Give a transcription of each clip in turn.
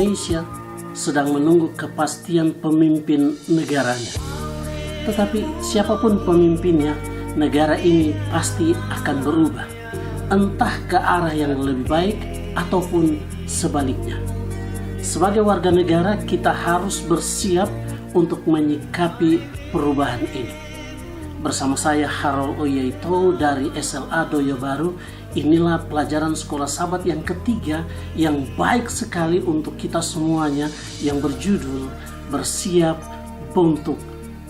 Indonesia sedang menunggu kepastian pemimpin negaranya. Tetapi siapapun pemimpinnya, negara ini pasti akan berubah, entah ke arah yang lebih baik ataupun sebaliknya. Sebagai warga negara, kita harus bersiap untuk menyikapi perubahan ini. Bersama saya Harold Oyeito dari SLA Doyo Baru, inilah pelajaran sekolah sahabat yang ketiga yang baik sekali untuk kita semuanya, yang berjudul Bersiap untuk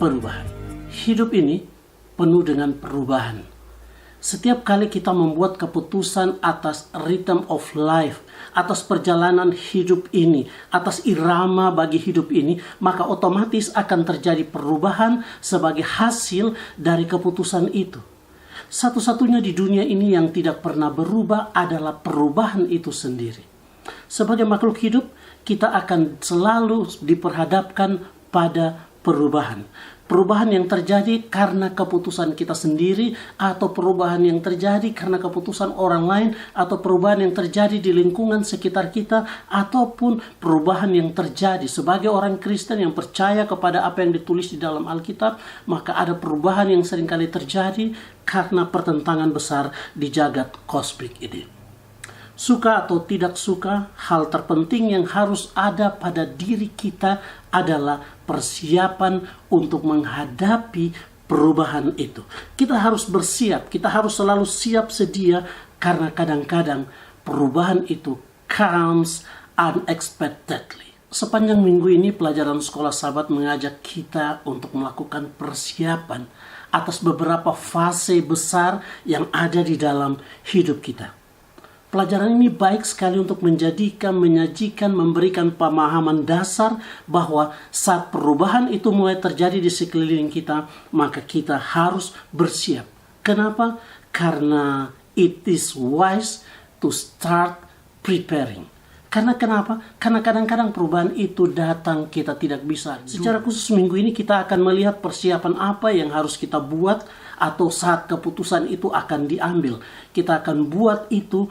Perubahan. Hidup ini penuh dengan perubahan. Setiap kali kita membuat keputusan atas rhythm of life, atas perjalanan hidup ini, atas irama bagi hidup ini, maka otomatis akan terjadi perubahan sebagai hasil dari keputusan itu. Satu-satunya di dunia ini yang tidak pernah berubah adalah perubahan itu sendiri. Sebagai makhluk hidup, kita akan selalu diperhadapkan pada perubahan. Perubahan yang terjadi karena keputusan kita sendiri, atau perubahan yang terjadi karena keputusan orang lain, atau perubahan yang terjadi di lingkungan sekitar kita, ataupun perubahan yang terjadi sebagai orang Kristen yang percaya kepada apa yang ditulis di dalam Alkitab. Maka ada perubahan yang seringkali terjadi karena pertentangan besar di jagat kosmik ini. Suka atau tidak suka, hal terpenting yang harus ada pada diri kita adalah persiapan untuk menghadapi perubahan itu. Kita harus bersiap, kita harus selalu siap sedia, karena kadang-kadang perubahan itu comes unexpectedly. Sepanjang minggu ini pelajaran sekolah sahabat mengajak kita untuk melakukan persiapan atas beberapa fase besar yang ada di dalam hidup kita. Pelajaran ini baik sekali untuk menyajikan, memberikan pemahaman dasar bahwa saat perubahan itu mulai terjadi di sekeliling kita, maka kita harus bersiap. Kenapa? Karena it is wise to start preparing. Karena kenapa? Karena kadang-kadang perubahan itu datang kita tidak bisa. Secara khusus minggu ini kita akan melihat persiapan apa yang harus kita buat, atau saat keputusan itu akan diambil. Kita akan buat itu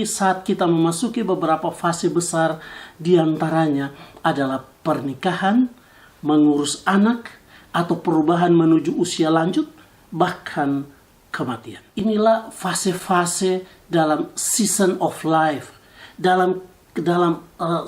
saat kita memasuki beberapa fase besar, diantaranya adalah pernikahan, mengurus anak, atau perubahan menuju usia lanjut, bahkan kematian. Inilah fase-fase dalam season of life, dalam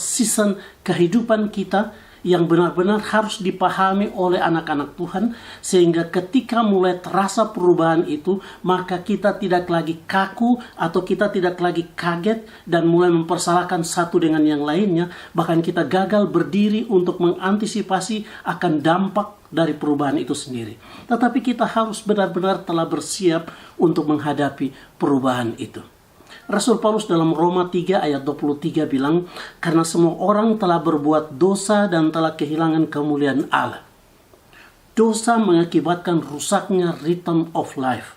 season kehidupan kita, yang benar-benar harus dipahami oleh anak-anak Tuhan, sehingga ketika mulai terasa perubahan itu, maka kita tidak lagi kaku atau kita tidak lagi kaget dan mulai mempersalahkan satu dengan yang lainnya. Bahkan kita gagal berdiri untuk mengantisipasi akan dampak dari perubahan itu sendiri. Tetapi kita harus benar-benar telah bersiap untuk menghadapi perubahan itu. Rasul Paulus dalam Roma 3 ayat 23 bilang, karena semua orang telah berbuat dosa dan telah kehilangan kemuliaan Allah. Dosa mengakibatkan rusaknya rhythm of life.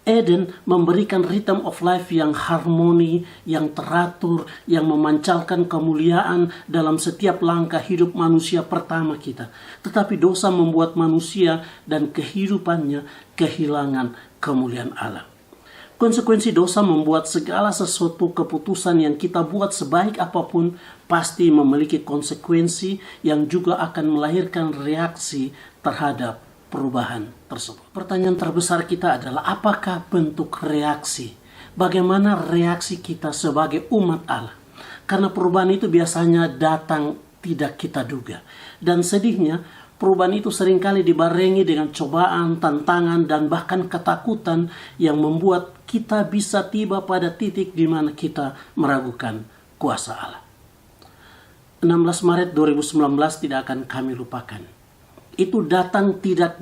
Eden memberikan rhythm of life yang harmoni, yang teratur, yang memancarkan kemuliaan dalam setiap langkah hidup manusia pertama kita. Tetapi dosa membuat manusia dan kehidupannya kehilangan kemuliaan Allah. Konsekuensi dosa membuat segala sesuatu keputusan yang kita buat sebaik apapun pasti memiliki konsekuensi yang juga akan melahirkan reaksi terhadap perubahan tersebut. Pertanyaan terbesar kita adalah, apakah bentuk reaksi? Bagaimana reaksi kita sebagai umat Allah? Karena perubahan itu biasanya datang tidak kita duga. Dan sedihnya, perubahan itu seringkali dibarengi dengan cobaan, tantangan, dan bahkan ketakutan yang membuat kita bisa tiba pada titik di mana kita meragukan kuasa Allah. 16 Maret 2019 tidak akan kami lupakan. Itu datang tidak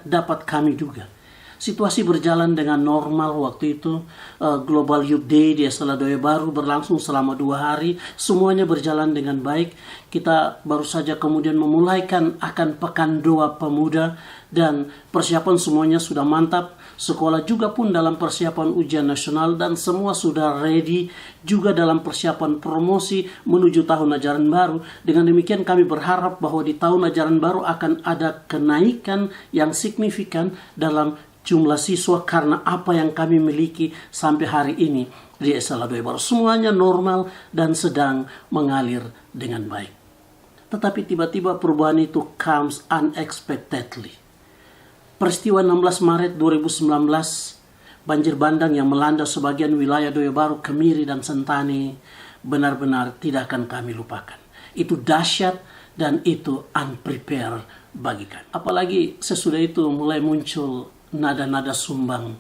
dapat kami duga. Situasi berjalan dengan normal waktu itu. Global Youth Day di SLA Doyo Baru berlangsung selama 2 hari. Semuanya berjalan dengan baik. Kita baru saja kemudian memulaikan akan Pekan Doa Pemuda. Dan persiapan semuanya sudah mantap. Sekolah juga pun dalam persiapan ujian nasional. Dan semua sudah ready juga dalam persiapan promosi menuju tahun ajaran baru. Dengan demikian kami berharap bahwa di tahun ajaran baru akan ada kenaikan yang signifikan dalam jumlah siswa karena apa yang kami miliki sampai hari ini di SMA Doi Baru. Semuanya normal dan sedang mengalir dengan baik. Tetapi tiba-tiba perubahan itu comes unexpectedly. Peristiwa 16 Maret 2019, banjir bandang yang melanda sebagian wilayah Doi Baru, Kemiri, dan Sentani benar-benar tidak akan kami lupakan. Itu dahsyat dan itu unprepared bagi kami. Apalagi sesudah itu mulai muncul nada-nada sumbang.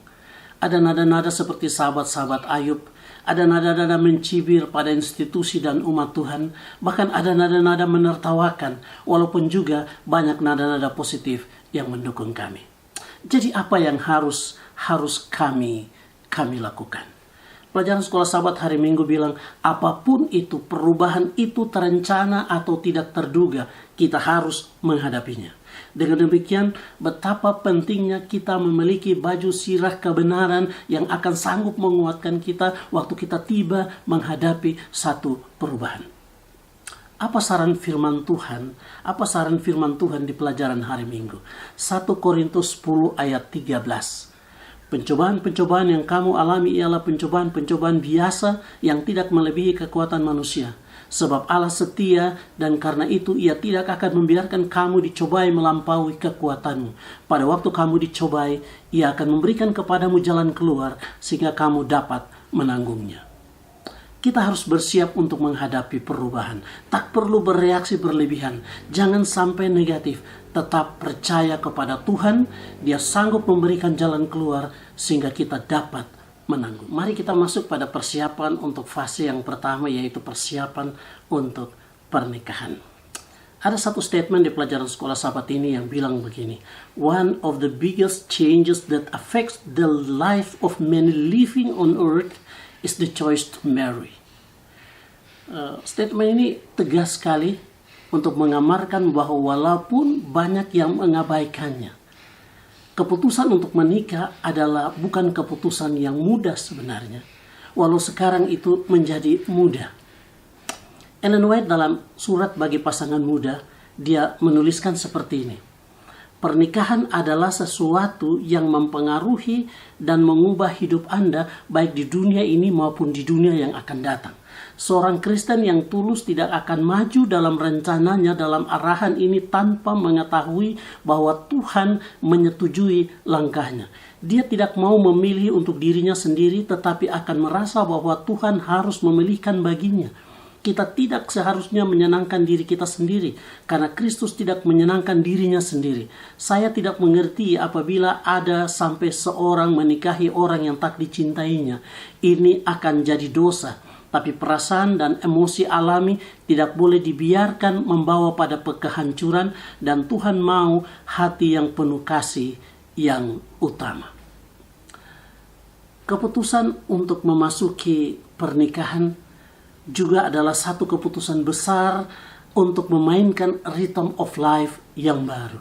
Ada nada-nada seperti sahabat-sahabat Ayub. Ada nada-nada mencibir pada institusi dan umat Tuhan. Bahkan ada nada-nada menertawakan. Walaupun juga banyak nada-nada positif yang mendukung kami. Jadi apa yang harus kami lakukan? Pelajaran sekolah sahabat hari Minggu bilang, apapun itu, perubahan itu terencana atau tidak terduga, kita harus menghadapinya. Dengan demikian, betapa pentingnya kita memiliki baju sirah kebenaran yang akan sanggup menguatkan kita waktu kita tiba menghadapi satu perubahan. Apa saran firman Tuhan? Apa saran firman Tuhan di pelajaran hari Minggu? 1 Korintus 10 ayat 13. Pencobaan-pencobaan yang kamu alami ialah pencobaan-pencobaan biasa yang tidak melebihi kekuatan manusia. Sebab Allah setia dan karena itu Ia tidak akan membiarkan kamu dicobai melampaui kekuatanmu. Pada waktu kamu dicobai, Ia akan memberikan kepadamu jalan keluar sehingga kamu dapat menanggungnya. Kita harus bersiap untuk menghadapi perubahan. Tak perlu bereaksi berlebihan. Jangan sampai negatif. Tetap percaya kepada Tuhan. Dia sanggup memberikan jalan keluar sehingga kita dapat menanggung. Mari kita masuk pada persiapan untuk fase yang pertama, yaitu persiapan untuk pernikahan. Ada satu statement di pelajaran sekolah sahabat ini yang bilang begini. One of the biggest changes that affects the life of many living on earth is the choice to marry. Statement ini tegas sekali untuk mengamarkan bahwa walaupun banyak yang mengabaikannya, keputusan untuk menikah adalah bukan keputusan yang mudah sebenarnya. Walau sekarang itu menjadi mudah. Ellen White dalam surat bagi pasangan muda, dia menuliskan seperti ini. Pernikahan adalah sesuatu yang mempengaruhi dan mengubah hidup Anda baik di dunia ini maupun di dunia yang akan datang. Seorang Kristen yang tulus tidak akan maju dalam rencananya dalam arahan ini tanpa mengetahui bahwa Tuhan menyetujui langkahnya. Dia tidak mau memilih untuk dirinya sendiri tetapi akan merasa bahwa Tuhan harus memilihkan baginya. Kita tidak seharusnya menyenangkan diri kita sendiri karena Kristus tidak menyenangkan dirinya sendiri. Saya tidak mengerti apabila ada sampai seorang menikahi orang yang tak dicintainya. Ini akan jadi dosa. Tapi perasaan dan emosi alami tidak boleh dibiarkan membawa pada kehancuran dan Tuhan mau hati yang penuh kasih yang utama. Keputusan untuk memasuki pernikahan juga adalah satu keputusan besar untuk memainkan rhythm of life yang baru.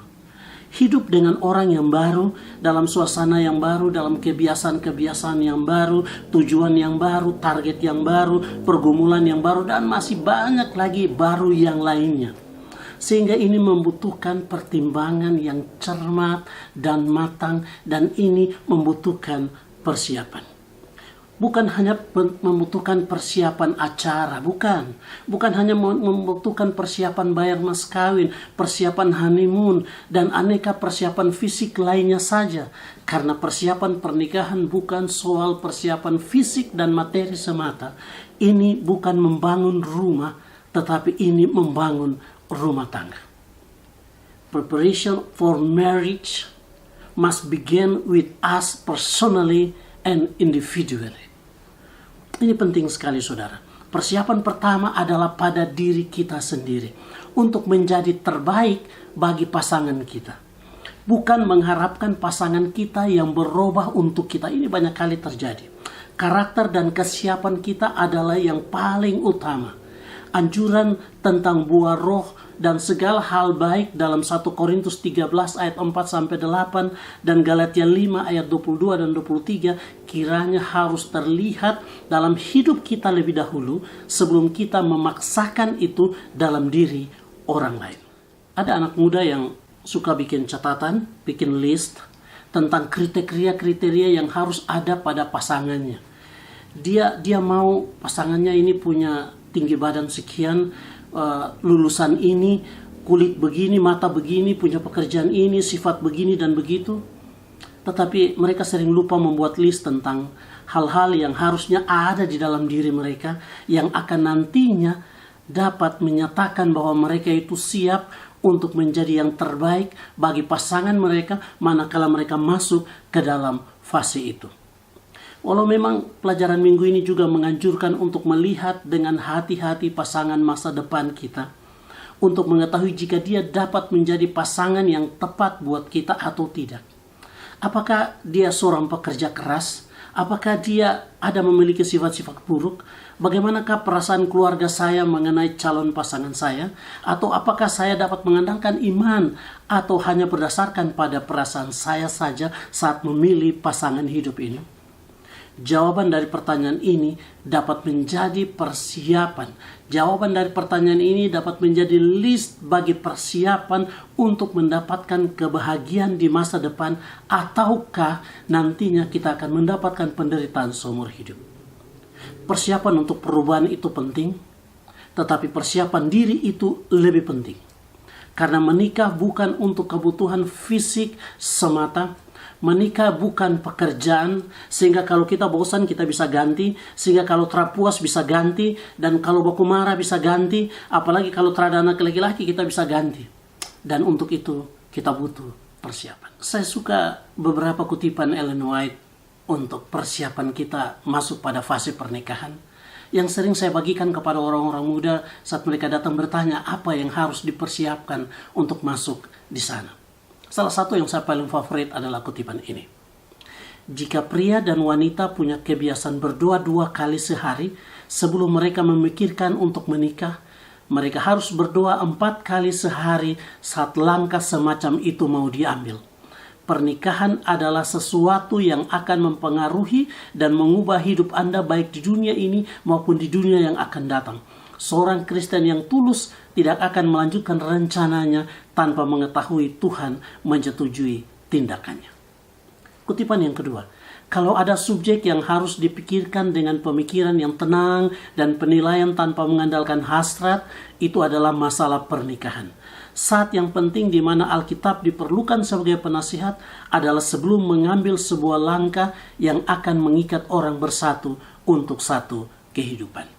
Hidup dengan orang yang baru, dalam suasana yang baru, dalam kebiasaan-kebiasaan yang baru, tujuan yang baru, target yang baru, pergumulan yang baru, dan masih banyak lagi baru yang lainnya. Sehingga ini membutuhkan pertimbangan yang cermat dan matang, dan ini membutuhkan persiapan. Bukan hanya membutuhkan persiapan acara, bukan hanya membutuhkan persiapan bayar mas kawin, persiapan honeymoon, dan aneka persiapan fisik lainnya saja. Karena persiapan pernikahan bukan soal persiapan fisik dan materi semata. Ini bukan membangun rumah, tetapi ini membangun rumah tangga. Preparation for marriage must begin with us personally and individually. Ini penting sekali saudara. Persiapan pertama adalah pada diri kita sendiri. Untuk menjadi terbaik bagi pasangan kita. Bukan mengharapkan pasangan kita yang berubah untuk kita. Ini banyak kali terjadi. Karakter dan kesiapan kita adalah yang paling utama. Anjuran tentang buah roh dan segala hal baik dalam 1 Korintus 13 ayat 4-8 dan Galatia 5 ayat 22 dan 23 kiranya harus terlihat dalam hidup kita lebih dahulu sebelum kita memaksakan itu dalam diri orang lain. Ada anak muda yang suka bikin catatan, bikin list, tentang kriteria-kriteria yang harus ada pada pasangannya. Dia mau pasangannya ini punya tinggi badan sekian, lulusan ini, kulit begini, mata begini, punya pekerjaan ini, sifat begini dan begitu. Tetapi mereka sering lupa membuat list tentang hal-hal yang harusnya ada di dalam diri mereka, yang akan nantinya dapat menyatakan bahwa mereka itu siap untuk menjadi yang terbaik bagi pasangan mereka manakala mereka masuk ke dalam fase itu. Walau memang pelajaran minggu ini juga menganjurkan untuk melihat dengan hati-hati pasangan masa depan kita, untuk mengetahui jika dia dapat menjadi pasangan yang tepat buat kita atau tidak. Apakah dia seorang pekerja keras? Apakah dia ada memiliki sifat-sifat buruk? Bagaimanakah perasaan keluarga saya mengenai calon pasangan saya? Atau apakah saya dapat mengandalkan iman atau hanya berdasarkan pada perasaan saya saja saat memilih pasangan hidup ini? Jawaban dari pertanyaan ini dapat menjadi persiapan. Jawaban dari pertanyaan ini dapat menjadi list bagi persiapan untuk mendapatkan kebahagiaan di masa depan, ataukah nantinya kita akan mendapatkan penderitaan seumur hidup. Persiapan untuk perubahan itu penting, tetapi persiapan diri itu lebih penting. Karena menikah bukan untuk kebutuhan fisik semata. Menikah bukan pekerjaan, sehingga kalau kita bosan kita bisa ganti, sehingga kalau terpuas bisa ganti, dan kalau baku marah bisa ganti, apalagi kalau terada anak laki-laki kita bisa ganti. Dan untuk itu kita butuh persiapan. Saya suka beberapa kutipan Ellen White untuk persiapan kita masuk pada fase pernikahan, yang sering saya bagikan kepada orang-orang muda saat mereka datang bertanya apa yang harus dipersiapkan untuk masuk di sana. Salah satu yang saya paling favorit adalah kutipan ini. Jika pria dan wanita punya kebiasaan berdoa 2 kali sehari sebelum mereka memikirkan untuk menikah, mereka harus berdoa 4 kali sehari saat langkah semacam itu mau diambil. Pernikahan adalah sesuatu yang akan mempengaruhi dan mengubah hidup Anda baik di dunia ini maupun di dunia yang akan datang. Seorang Kristen yang tulus tidak akan melanjutkan rencananya tanpa mengetahui Tuhan menyetujui tindakannya. Kutipan yang kedua, kalau ada subjek yang harus dipikirkan dengan pemikiran yang tenang dan penilaian tanpa mengandalkan hasrat, itu adalah masalah pernikahan. Saat yang penting di mana Alkitab diperlukan sebagai penasihat adalah sebelum mengambil sebuah langkah yang akan mengikat orang bersatu untuk satu kehidupan.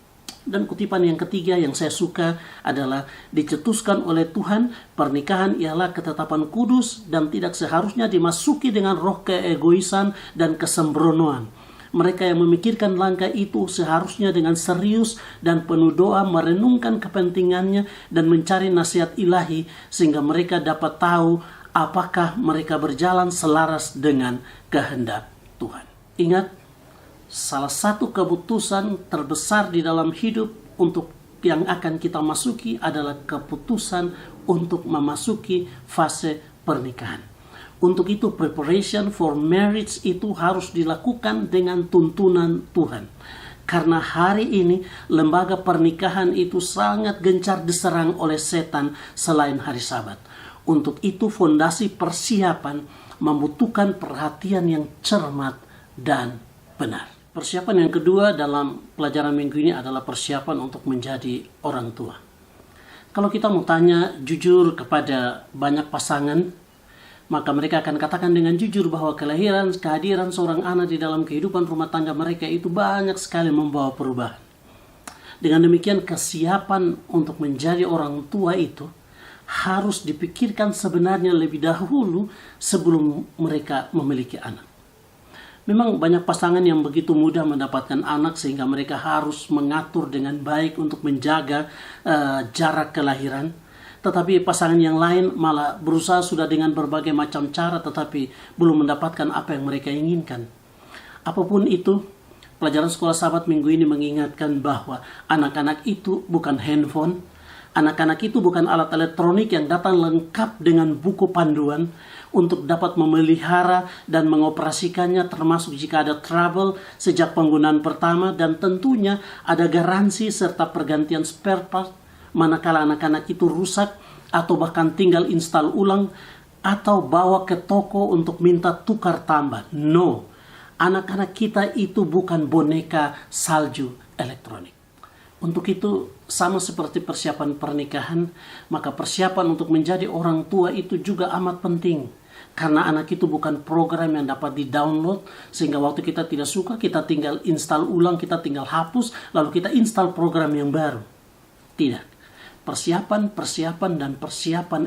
Dan kutipan yang ketiga yang saya suka adalah dicetuskan oleh Tuhan, pernikahan ialah ketetapan kudus dan tidak seharusnya dimasuki dengan roh keegoisan dan kesembronoan. Mereka yang memikirkan langkah itu seharusnya dengan serius dan penuh doa merenungkan kepentingannya dan mencari nasihat ilahi sehingga mereka dapat tahu apakah mereka berjalan selaras dengan kehendak Tuhan. Ingat, salah satu keputusan terbesar di dalam hidup untuk yang akan kita masuki adalah keputusan untuk memasuki fase pernikahan. Untuk itu preparation for marriage itu harus dilakukan dengan tuntunan Tuhan. Karena hari ini lembaga pernikahan itu sangat gencar diserang oleh setan selain hari Sabat. Untuk itu fondasi persiapan membutuhkan perhatian yang cermat dan benar. Persiapan yang kedua dalam pelajaran minggu ini adalah persiapan untuk menjadi orang tua. Kalau kita mau tanya jujur kepada banyak pasangan, maka mereka akan katakan dengan jujur bahwa kehadiran seorang anak di dalam kehidupan rumah tangga mereka itu banyak sekali membawa perubahan. Dengan demikian kesiapan untuk menjadi orang tua itu harus dipikirkan sebenarnya lebih dahulu sebelum mereka memiliki anak. Memang banyak pasangan yang begitu mudah mendapatkan anak sehingga mereka harus mengatur dengan baik untuk menjaga jarak kelahiran. Tetapi pasangan yang lain malah berusaha sudah dengan berbagai macam cara tetapi belum mendapatkan apa yang mereka inginkan. Apapun itu, pelajaran sekolah sahabat minggu ini mengingatkan bahwa anak-anak itu bukan handphone. Anak-anak itu bukan alat elektronik yang datang lengkap dengan buku panduan untuk dapat memelihara dan mengoperasikannya termasuk jika ada trouble sejak penggunaan pertama, dan tentunya ada garansi serta pergantian spare part manakala anak-anak itu rusak atau bahkan tinggal install ulang atau bawa ke toko untuk minta tukar tambah. No, anak-anak kita itu bukan boneka salju elektronik. Untuk itu, sama seperti persiapan pernikahan, maka persiapan untuk menjadi orang tua itu juga amat penting. Karena anak itu bukan program yang dapat di-download, sehingga waktu kita tidak suka, kita tinggal install ulang, kita tinggal hapus, lalu kita install program yang baru. Tidak. Persiapan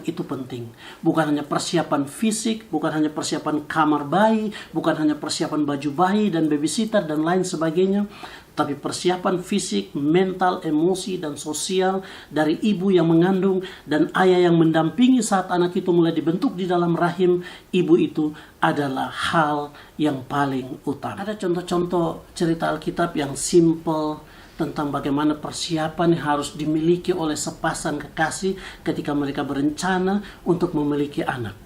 itu penting. Bukan hanya persiapan fisik, bukan hanya persiapan kamar bayi, bukan hanya persiapan baju bayi dan babysitter dan lain sebagainya, tapi persiapan fisik, mental, emosi, dan sosial dari ibu yang mengandung dan ayah yang mendampingi saat anak itu mulai dibentuk di dalam rahim ibu itu adalah hal yang paling utama. Ada contoh-contoh cerita Alkitab yang simple tentang bagaimana persiapan yang harus dimiliki oleh sepasang kekasih ketika mereka berencana untuk memiliki anak.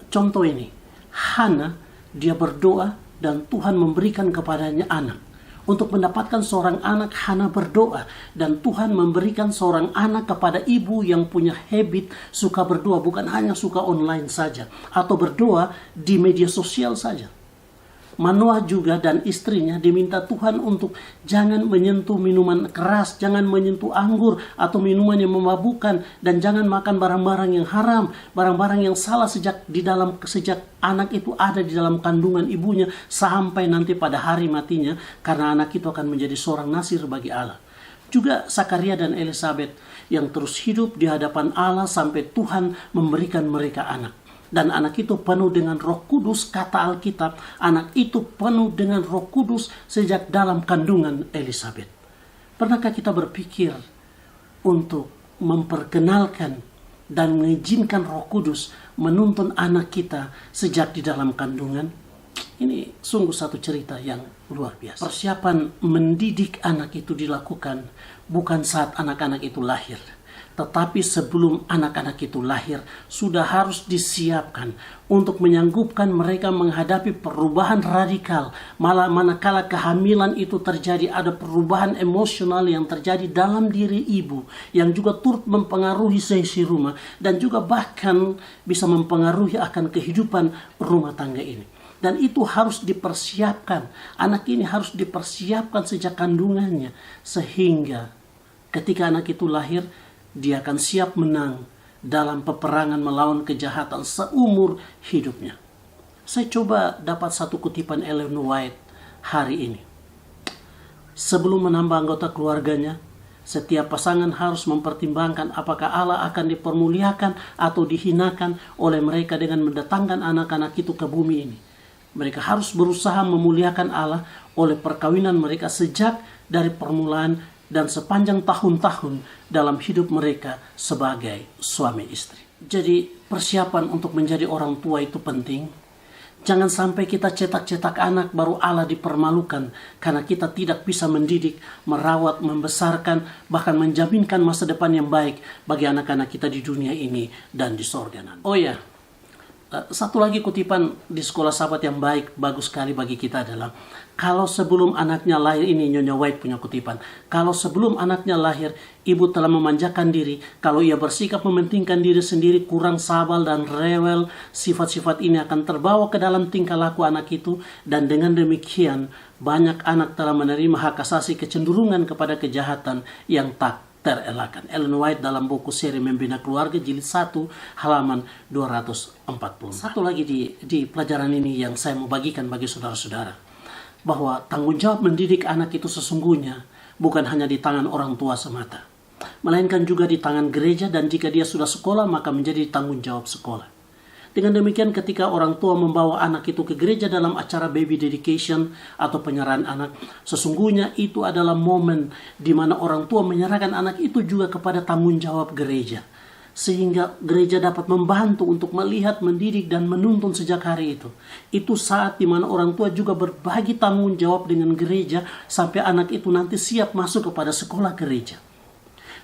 Contoh ini, Hana, dia berdoa dan Tuhan memberikan kepadanya anak. Untuk mendapatkan seorang anak, Hana berdoa dan Tuhan memberikan seorang anak kepada ibu yang punya habit suka berdoa, bukan hanya suka online saja atau berdoa di media sosial saja. Manoah juga dan istrinya diminta Tuhan untuk jangan menyentuh minuman keras, jangan menyentuh anggur atau minuman yang memabukkan, dan jangan makan barang-barang yang haram, barang-barang yang salah sejak anak itu ada di dalam kandungan ibunya sampai nanti pada hari matinya, karena anak itu akan menjadi seorang nasir bagi Allah. Juga Zakaria dan Elizabeth yang terus hidup di hadapan Allah sampai Tuhan memberikan mereka anak. Dan anak itu penuh dengan Roh Kudus, kata Alkitab, anak itu penuh dengan Roh Kudus sejak dalam kandungan Elizabeth. Pernahkah kita berpikir untuk memperkenalkan dan mengizinkan Roh Kudus menuntun anak kita sejak di dalam kandungan? Ini sungguh satu cerita yang luar biasa. Persiapan mendidik anak itu dilakukan bukan saat anak-anak itu lahir, tetapi sebelum anak-anak itu lahir sudah harus disiapkan untuk menyanggupkan mereka menghadapi perubahan radikal. Malah manakala kehamilan itu terjadi, ada perubahan emosional yang terjadi dalam diri ibu yang juga turut mempengaruhi seisi rumah dan juga bahkan bisa mempengaruhi akan kehidupan rumah tangga ini. Dan itu harus dipersiapkan. Anak ini harus dipersiapkan sejak kandungannya sehingga ketika anak itu lahir, dia akan siap menang dalam peperangan melawan kejahatan seumur hidupnya. Saya coba dapat satu kutipan Ellen White hari ini. Sebelum menambah anggota keluarganya, setiap pasangan harus mempertimbangkan apakah Allah akan dipermuliakan atau dihinakan oleh mereka dengan mendatangkan anak-anak itu ke bumi ini. Mereka harus berusaha memuliakan Allah oleh perkawinan mereka sejak dari permulaan dan sepanjang tahun-tahun dalam hidup mereka sebagai suami istri. Jadi persiapan untuk menjadi orang tua itu penting. Jangan sampai kita cetak-cetak anak baru Allah dipermalukan karena kita tidak bisa mendidik, merawat, membesarkan, bahkan menjaminkan masa depan yang baik bagi anak-anak kita di dunia ini dan di sorga nanti. Oh ya, satu lagi kutipan di Sekolah Sahabat yang bagus sekali bagi kita adalah, kalau sebelum anaknya lahir, ini Nyonya White punya kutipan, kalau sebelum anaknya lahir, ibu telah memanjakan diri, kalau ia bersikap mementingkan diri sendiri, kurang sabar dan rewel, sifat-sifat ini akan terbawa ke dalam tingkah laku anak itu, dan dengan demikian, banyak anak telah menerima hak asasi kecenderungan kepada kejahatan yang tak terelakkan. Ellen White dalam buku seri Membina Keluarga jilid 1 halaman 240. Satu lagi di pelajaran ini yang saya mau bagikan bagi saudara-saudara, bahwa tanggung jawab mendidik anak itu sesungguhnya bukan hanya di tangan orang tua semata, melainkan juga di tangan gereja, dan jika dia sudah sekolah maka menjadi tanggung jawab sekolah. Dengan demikian, ketika orang tua membawa anak itu ke gereja dalam acara baby dedication atau penyerahan anak, sesungguhnya itu adalah momen di mana orang tua menyerahkan anak itu juga kepada tanggung jawab gereja. Sehingga gereja dapat membantu untuk melihat, mendidik, dan menuntun sejak hari itu. Itu saat di mana orang tua juga berbagi tanggung jawab dengan gereja sampai anak itu nanti siap masuk kepada sekolah gereja.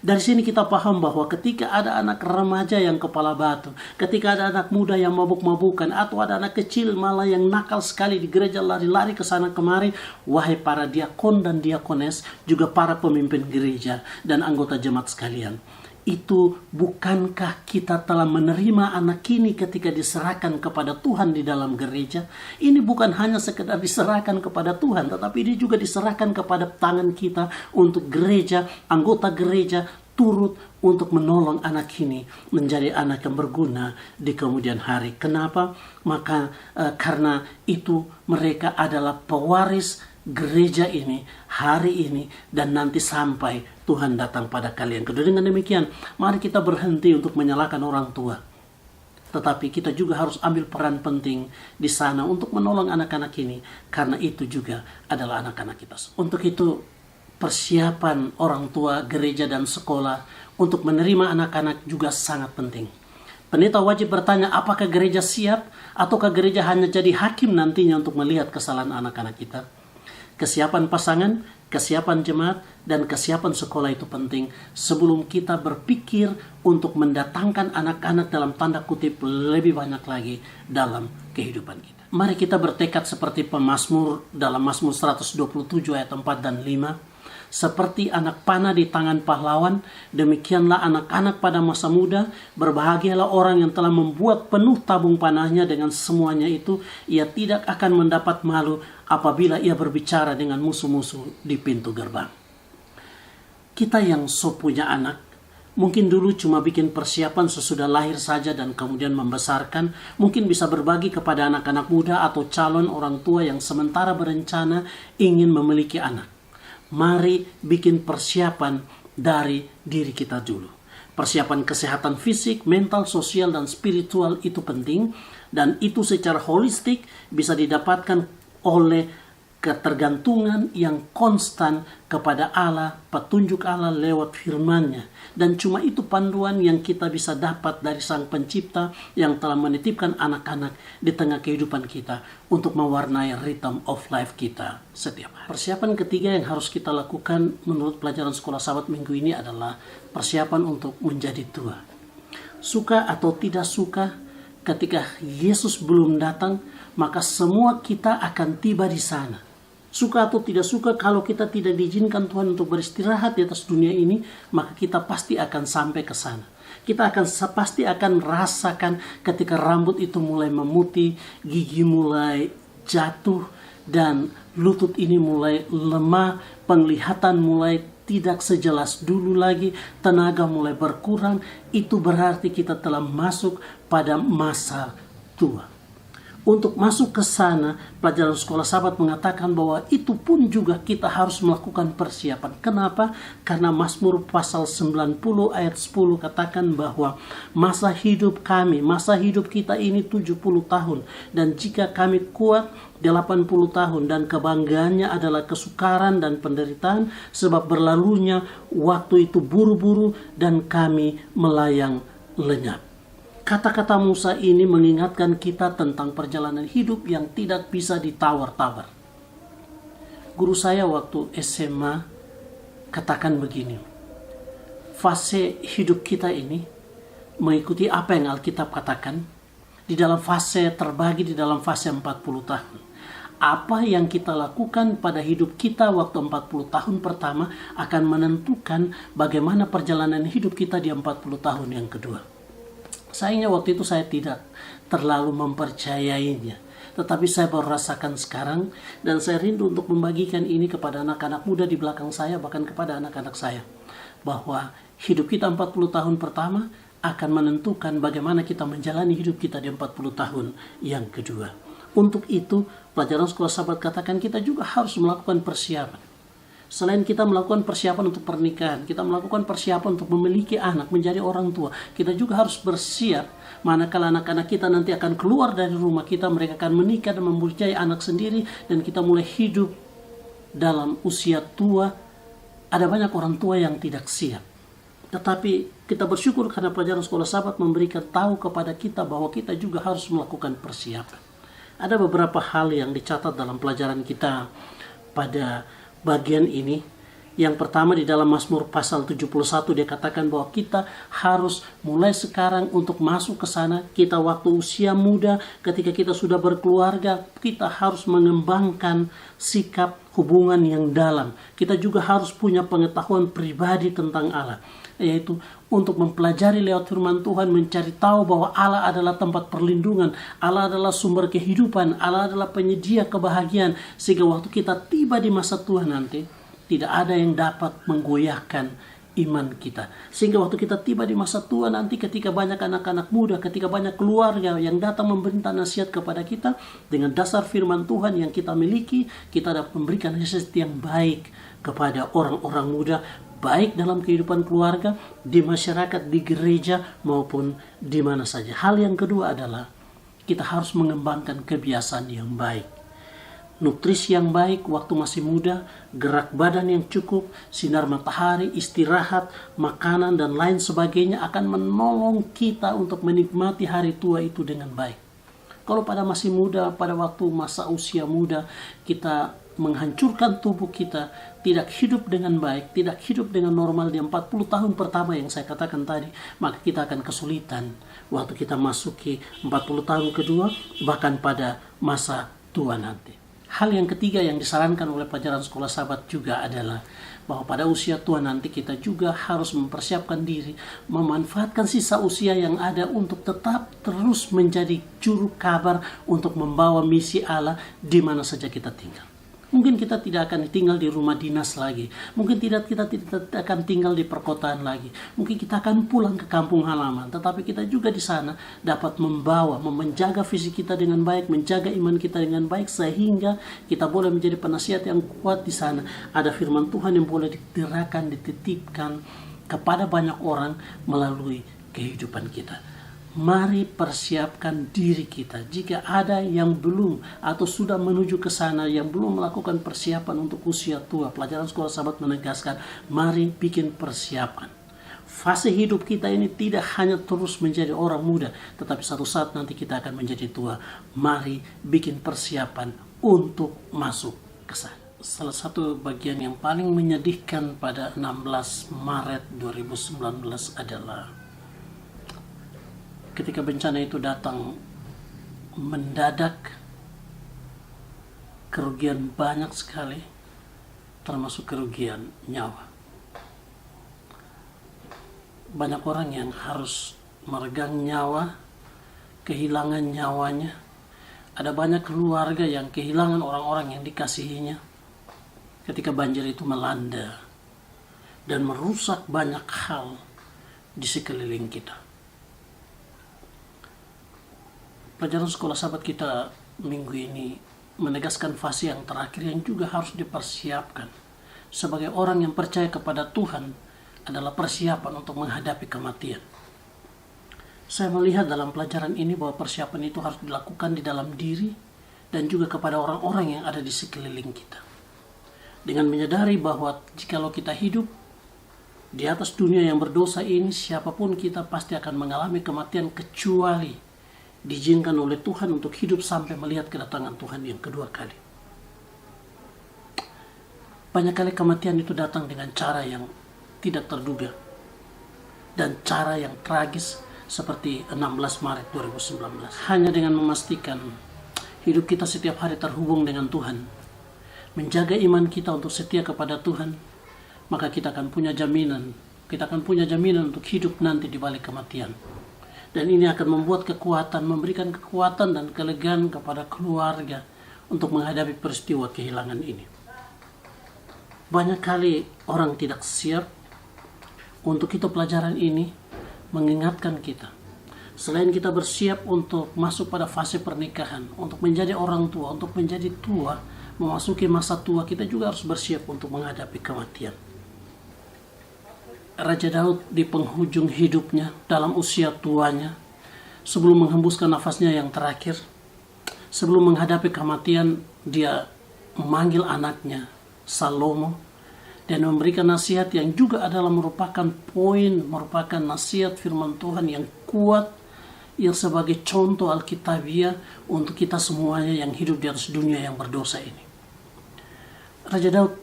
Dari sini kita paham bahwa ketika ada anak remaja yang kepala batu, ketika ada anak muda yang mabuk-mabukan, atau ada anak kecil malah yang nakal sekali di gereja, lari-lari ke sana kemari, wahai para diakon dan diakones, juga para pemimpin gereja dan anggota jemaat sekalian, itu bukankah kita telah menerima anak ini ketika diserahkan kepada Tuhan di dalam gereja? Ini bukan hanya sekedar diserahkan kepada Tuhan, tetapi ini juga diserahkan kepada tangan kita untuk gereja, anggota gereja turut untuk menolong anak ini menjadi anak yang berguna di kemudian hari. Kenapa? Maka karena itu mereka adalah pewaris gereja ini, hari ini, dan nanti sampai Tuhan datang pada kalian kedua. Dengan demikian, mari kita berhenti untuk menyalahkan orang tua. Tetapi kita juga harus ambil peran penting di sana untuk menolong anak-anak ini, karena itu juga adalah anak-anak kita. Untuk itu, persiapan orang tua, gereja, dan sekolah untuk menerima anak-anak juga sangat penting. Pendeta wajib bertanya, apakah gereja siap ataukah gereja hanya jadi hakim nantinya untuk melihat kesalahan anak-anak kita? Kesiapan pasangan, kesiapan jemaat, dan kesiapan sekolah itu penting sebelum kita berpikir untuk mendatangkan anak-anak dalam tanda kutip lebih banyak lagi dalam kehidupan kita. Mari kita bertekad seperti pemazmur dalam Mazmur 127 ayat 4 dan 5. Seperti anak panah di tangan pahlawan, demikianlah anak-anak pada masa muda. Berbahagialah orang yang telah membuat penuh tabung panahnya. Dengan semuanya itu, ia tidak akan mendapat malu apabila ia berbicara dengan musuh-musuh di pintu gerbang. Kita yang punya anak, mungkin dulu cuma bikin persiapan sesudah lahir saja dan kemudian membesarkan. Mungkin bisa berbagi kepada anak-anak muda atau calon orang tua yang sementara berencana ingin memiliki anak. Mari bikin persiapan dari diri kita dulu. Persiapan kesehatan fisik, mental, sosial, dan spiritual itu penting. Dan itu secara holistik bisa didapatkan oleh ketergantungan yang konstan kepada Allah, petunjuk Allah lewat firman-Nya. Dan cuma itu panduan yang kita bisa dapat dari Sang Pencipta yang telah menitipkan anak-anak di tengah kehidupan kita untuk mewarnai rhythm of life kita setiap hari. Persiapan ketiga yang harus kita lakukan menurut pelajaran sekolah sahabat minggu ini adalah persiapan untuk menjadi tua. Suka atau tidak suka, ketika Yesus belum datang, maka semua kita akan tiba di sana. Suka atau tidak suka, kalau kita tidak diizinkan Tuhan untuk beristirahat di atas dunia ini, maka kita pasti akan sampai ke sana. Kita pasti akan rasakan ketika rambut itu mulai memutih, gigi mulai jatuh, dan lutut ini mulai lemah, penglihatan mulai tidak sejelas dulu lagi, tenaga mulai berkurang. Itu berarti kita telah masuk pada masa tua. Untuk masuk ke sana, pelajaran sekolah sahabat mengatakan bahwa itu pun juga kita harus melakukan persiapan. Kenapa? Karena Mazmur pasal 90 ayat 10 katakan bahwa masa hidup kita ini 70 tahun. Dan jika kami kuat 80 tahun, dan kebanggaannya adalah kesukaran dan penderitaan, sebab berlalunya waktu itu buru-buru dan kami melayang lenyap. Kata-kata Musa ini mengingatkan kita tentang perjalanan hidup yang tidak bisa ditawar-tawar. Guru saya waktu SMA katakan begini, fase hidup kita ini mengikuti apa yang Alkitab katakan, di dalam fase terbagi di dalam fase 40 tahun. Apa yang kita lakukan pada hidup kita waktu 40 tahun pertama akan menentukan bagaimana perjalanan hidup kita di 40 tahun yang kedua. Sayangnya waktu itu saya tidak terlalu mempercayainya. Tetapi saya baru rasakan sekarang, dan saya rindu untuk membagikan ini kepada anak-anak muda di belakang saya, bahkan kepada anak-anak saya. Bahwa hidup kita 40 tahun pertama akan menentukan bagaimana kita menjalani hidup kita di 40 tahun yang kedua. Untuk itu, pelajaran sekolah sahabat katakan kita juga harus melakukan persiapan. Selain kita melakukan persiapan untuk pernikahan, kita melakukan persiapan untuk memiliki anak, menjadi orang tua, kita juga harus bersiap manakala anak-anak kita nanti akan keluar dari rumah kita, mereka akan menikah dan mempunyai anak sendiri, dan kita mulai hidup dalam usia tua. Ada banyak orang tua yang tidak siap. Tetapi kita bersyukur karena pelajaran sekolah sahabat memberikan tahu kepada kita bahwa kita juga harus melakukan persiapan. Ada beberapa hal yang dicatat dalam pelajaran kita pada bagian ini Yang pertama di dalam Mazmur pasal 71 dia katakan bahwa kita harus mulai sekarang untuk masuk ke sana. Kita waktu usia muda, ketika kita sudah berkeluarga, kita harus mengembangkan sikap hubungan yang dalam. Kita juga harus punya pengetahuan pribadi tentang Allah, yaitu untuk mempelajari lewat firman Tuhan, mencari tahu bahwa Allah adalah tempat perlindungan, Allah adalah sumber kehidupan, Allah adalah penyedia kebahagiaan, sehingga waktu kita tiba di masa tua nanti, tidak ada yang dapat menggoyahkan iman kita. Sehingga waktu kita tiba di masa tua nanti, ketika banyak anak-anak muda, ketika banyak keluarga yang datang memberi nasihat kepada kita, dengan dasar firman Tuhan yang kita miliki, kita dapat memberikan nasihat yang baik kepada orang-orang muda, baik dalam kehidupan keluarga, di masyarakat, di gereja, maupun di mana saja. Hal yang kedua adalah kita harus mengembangkan kebiasaan yang baik. Nutrisi yang baik waktu masih muda, gerak badan yang cukup, sinar matahari, istirahat, makanan, dan lain sebagainya akan menolong kita untuk menikmati hari tua itu dengan baik. Kalau pada masih muda, pada waktu masa usia muda, kita menghancurkan tubuh kita, tidak hidup dengan baik, tidak hidup dengan normal di 40 tahun pertama yang saya katakan tadi, maka kita akan kesulitan waktu kita masuki 40 tahun kedua, bahkan pada masa tua nanti. Hal yang ketiga yang disarankan oleh pelajaran sekolah sahabat juga adalah bahwa pada usia tua nanti kita juga harus mempersiapkan diri, memanfaatkan sisa usia yang ada untuk tetap terus menjadi juru kabar untuk membawa misi Allah di mana saja kita tinggal. Mungkin kita tidak akan tinggal di rumah dinas lagi. Mungkin kita tidak akan tinggal di perkotaan lagi. Mungkin kita akan pulang ke kampung halaman. Tetapi kita juga di sana dapat menjaga fisik kita dengan baik, menjaga iman kita dengan baik, sehingga kita boleh menjadi penasihat yang kuat di sana. Ada firman Tuhan yang boleh dititipkan, dititipkan kepada banyak orang melalui kehidupan kita. Mari persiapkan diri kita. Jika ada yang belum atau sudah menuju ke sana, yang belum melakukan persiapan untuk usia tua, pelajaran sekolah sahabat menegaskan, mari bikin persiapan. Fase hidup kita ini tidak hanya terus menjadi orang muda, tetapi satu saat nanti kita akan menjadi tua. Mari bikin persiapan untuk masuk ke sana. Salah satu bagian yang paling menyedihkan pada 16 Maret 2019 adalah ketika bencana itu datang mendadak, kerugian banyak sekali, termasuk kerugian nyawa. Banyak orang yang harus meregang nyawa, kehilangan nyawanya. Ada banyak keluarga yang kehilangan orang-orang yang dikasihinya ketika banjir itu melanda dan merusak banyak hal di sekeliling kita. Pelajaran sekolah sahabat kita minggu ini menegaskan fase yang terakhir yang juga harus dipersiapkan. Sebagai orang yang percaya kepada Tuhan adalah persiapan untuk menghadapi kematian. Saya melihat dalam pelajaran ini bahwa persiapan itu harus dilakukan di dalam diri dan juga kepada orang-orang yang ada di sekeliling kita. Dengan menyadari bahwa jikalau kita hidup di atas dunia yang berdosa ini, siapapun kita pasti akan mengalami kematian kecuali diizinkan oleh Tuhan untuk hidup sampai melihat kedatangan Tuhan yang kedua kali. Banyak kali kematian itu datang dengan cara yang tidak terduga dan cara yang tragis seperti 16 Maret 2019. Hanya dengan memastikan hidup kita setiap hari terhubung dengan Tuhan, menjaga iman kita untuk setia kepada Tuhan, maka kita akan punya jaminan. Kita akan punya jaminan untuk hidup nanti di balik kematian. Dan ini akan membuat kekuatan, memberikan kekuatan dan kelegaan kepada keluarga untuk menghadapi peristiwa kehilangan ini. Banyak kali orang tidak siap. Untuk itu pelajaran ini mengingatkan kita. Selain kita bersiap untuk masuk pada fase pernikahan, untuk menjadi orang tua, untuk menjadi tua, memasuki masa tua, kita juga harus bersiap untuk menghadapi kematian. Raja Daud di penghujung hidupnya, dalam usia tuanya, sebelum menghembuskan nafasnya yang terakhir, sebelum menghadapi kematian, dia memanggil anaknya Salomo dan memberikan nasihat yang juga adalah merupakan nasihat firman Tuhan yang kuat, yang sebagai contoh Alkitabiah untuk kita semuanya yang hidup di atas dunia yang berdosa ini. Raja Daud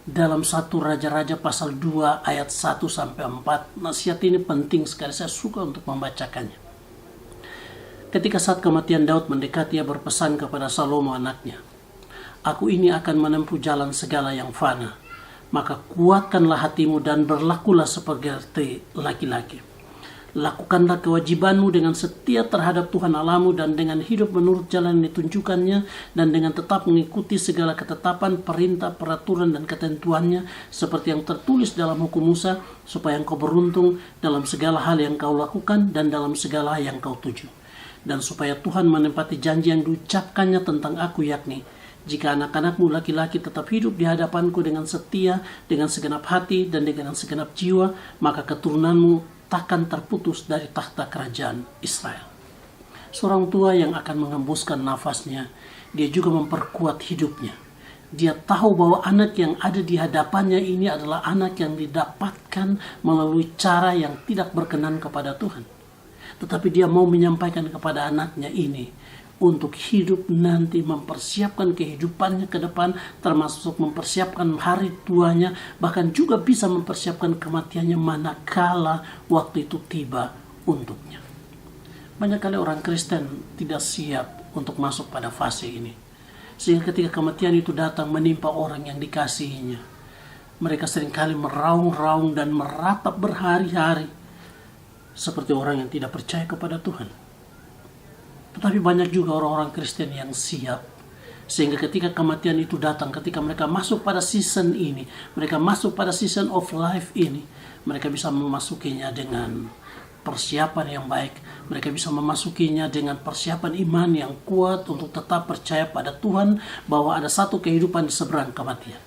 dalam 1 Raja-Raja pasal 2 ayat 1-4. Nasihat ini penting sekali, saya suka untuk membacakannya. Ketika saat kematian Daud mendekati, ia berpesan kepada Salomo anaknya, "Aku ini akan menempuh jalan segala yang fana, maka kuatkanlah hatimu dan berlakulah seperti laki-laki. Lakukanlah kewajibanmu dengan setia terhadap Tuhan Allahmu dan dengan hidup menurut jalan yang ditunjukkannya dan dengan tetap mengikuti segala ketetapan, perintah, peraturan dan ketentuannya seperti yang tertulis dalam hukum Musa, supaya engkau beruntung dalam segala hal yang kau lakukan dan dalam segala hal yang kau tuju. Dan supaya Tuhan menepati janji yang diucapkannya tentang aku, yakni, jika anak-anakmu laki-laki tetap hidup di hadapanku dengan setia, dengan segenap hati dan dengan segenap jiwa, maka keturunanmu takkan terputus dari tahta kerajaan Israel." Seorang tua yang akan mengembuskan nafasnya, dia juga memperkuat hidupnya. Dia tahu bahwa anak yang ada di hadapannya ini adalah anak yang didapatkan melalui cara yang tidak berkenan kepada Tuhan. Tetapi dia mau menyampaikan kepada anaknya ini untuk hidup nanti, mempersiapkan kehidupannya ke depan, termasuk mempersiapkan hari tuanya, bahkan juga bisa mempersiapkan kematiannya manakala waktu itu tiba untuknya. Banyak kali orang Kristen tidak siap untuk masuk pada fase ini, sehingga ketika kematian itu datang menimpa orang yang dikasihinya, mereka seringkali meraung-raung dan meratap berhari-hari seperti orang yang tidak percaya kepada Tuhan. Tetapi banyak juga orang-orang Kristen yang siap, sehingga ketika kematian itu datang, ketika mereka masuk pada season ini, mereka masuk pada season of life ini, mereka bisa memasukinya dengan persiapan yang baik. Mereka bisa memasukinya dengan persiapan iman yang kuat untuk tetap percaya pada Tuhan bahwa ada satu kehidupan di seberang kematian.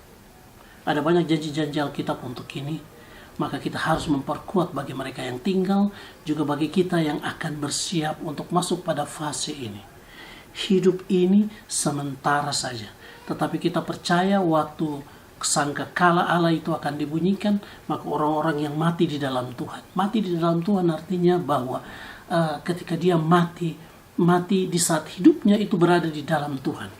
Ada banyak janji-janji Alkitab untuk ini. Maka kita harus memperkuat bagi mereka yang tinggal, juga bagi kita yang akan bersiap untuk masuk pada fase ini. Hidup ini sementara saja, tetapi kita percaya waktu sangkakala Allah itu akan dibunyikan, maka orang-orang yang mati di dalam Tuhan. Mati di dalam Tuhan artinya bahwa ketika dia mati di saat hidupnya itu berada di dalam Tuhan.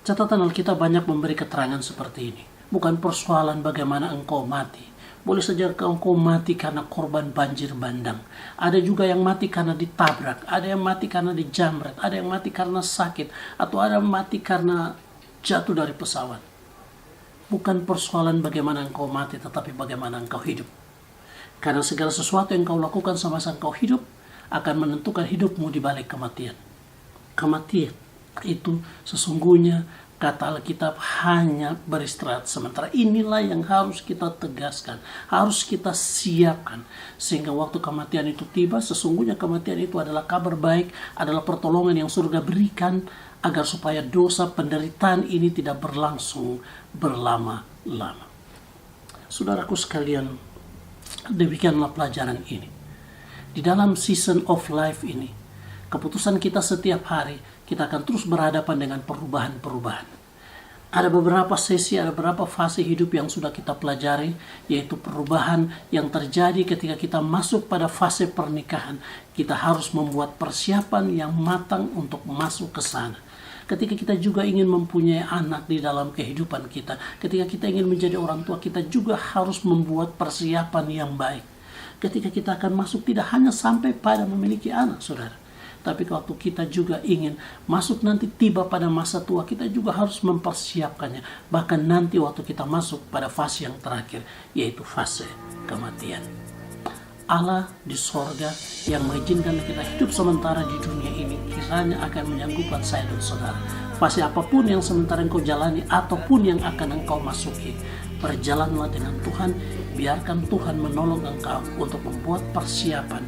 Catatan Alkitab banyak memberi keterangan seperti ini. Bukan persoalan bagaimana engkau mati. Boleh saja engkau mati karena korban banjir bandang. Ada juga yang mati karena ditabrak. Ada yang mati karena dijamret. Ada yang mati karena sakit. Atau ada yang mati karena jatuh dari pesawat. Bukan persoalan bagaimana engkau mati, tetapi bagaimana engkau hidup. Karena segala sesuatu yang engkau lakukan semasa engkau hidup akan menentukan hidupmu di balik kematian. Kematian itu sesungguhnya, kata Alkitab, hanya beristirahat sementara. Inilah yang harus kita tegaskan, harus kita siapkan, sehingga waktu kematian itu tiba, sesungguhnya kematian itu adalah kabar baik, adalah pertolongan yang surga berikan, agar supaya dosa penderitaan ini tidak berlangsung berlama-lama. Saudaraku sekalian, demikianlah pelajaran ini. Di dalam season of life ini, keputusan kita setiap hari, kita akan terus berhadapan dengan perubahan-perubahan. Ada beberapa sesi, ada beberapa fase hidup yang sudah kita pelajari, yaitu perubahan yang terjadi ketika kita masuk pada fase pernikahan. Kita harus membuat persiapan yang matang untuk masuk ke sana. Ketika kita juga ingin mempunyai anak di dalam kehidupan kita, ketika kita ingin menjadi orang tua, kita juga harus membuat persiapan yang baik. Ketika kita akan masuk, tidak hanya sampai pada memiliki anak, saudara, tapi waktu kita juga ingin masuk nanti tiba pada masa tua, kita juga harus mempersiapkannya. Bahkan nanti waktu kita masuk pada fase yang terakhir, yaitu fase kematian. Allah di sorga yang mengizinkan kita hidup sementara di dunia ini, kiranya akan menyanggupkan saya dan saudara. Fase apapun yang sementara engkau jalani ataupun yang akan engkau masuki, berjalanlah dengan Tuhan. Biarkan Tuhan menolong engkau untuk membuat persiapan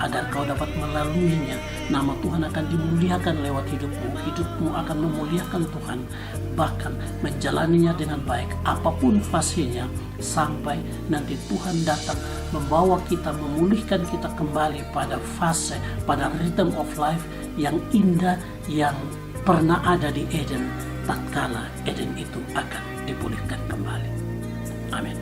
agar kau dapat melaluinya. Nama Tuhan akan dimuliakan lewat hidupmu. Hidupmu akan memuliakan Tuhan, bahkan menjalaninya dengan baik apapun fasenya, sampai nanti Tuhan datang membawa kita, memulihkan kita kembali pada fase, pada rhythm of life yang indah yang pernah ada di Eden, tatkala Eden itu akan dipulihkan kembali. Amin.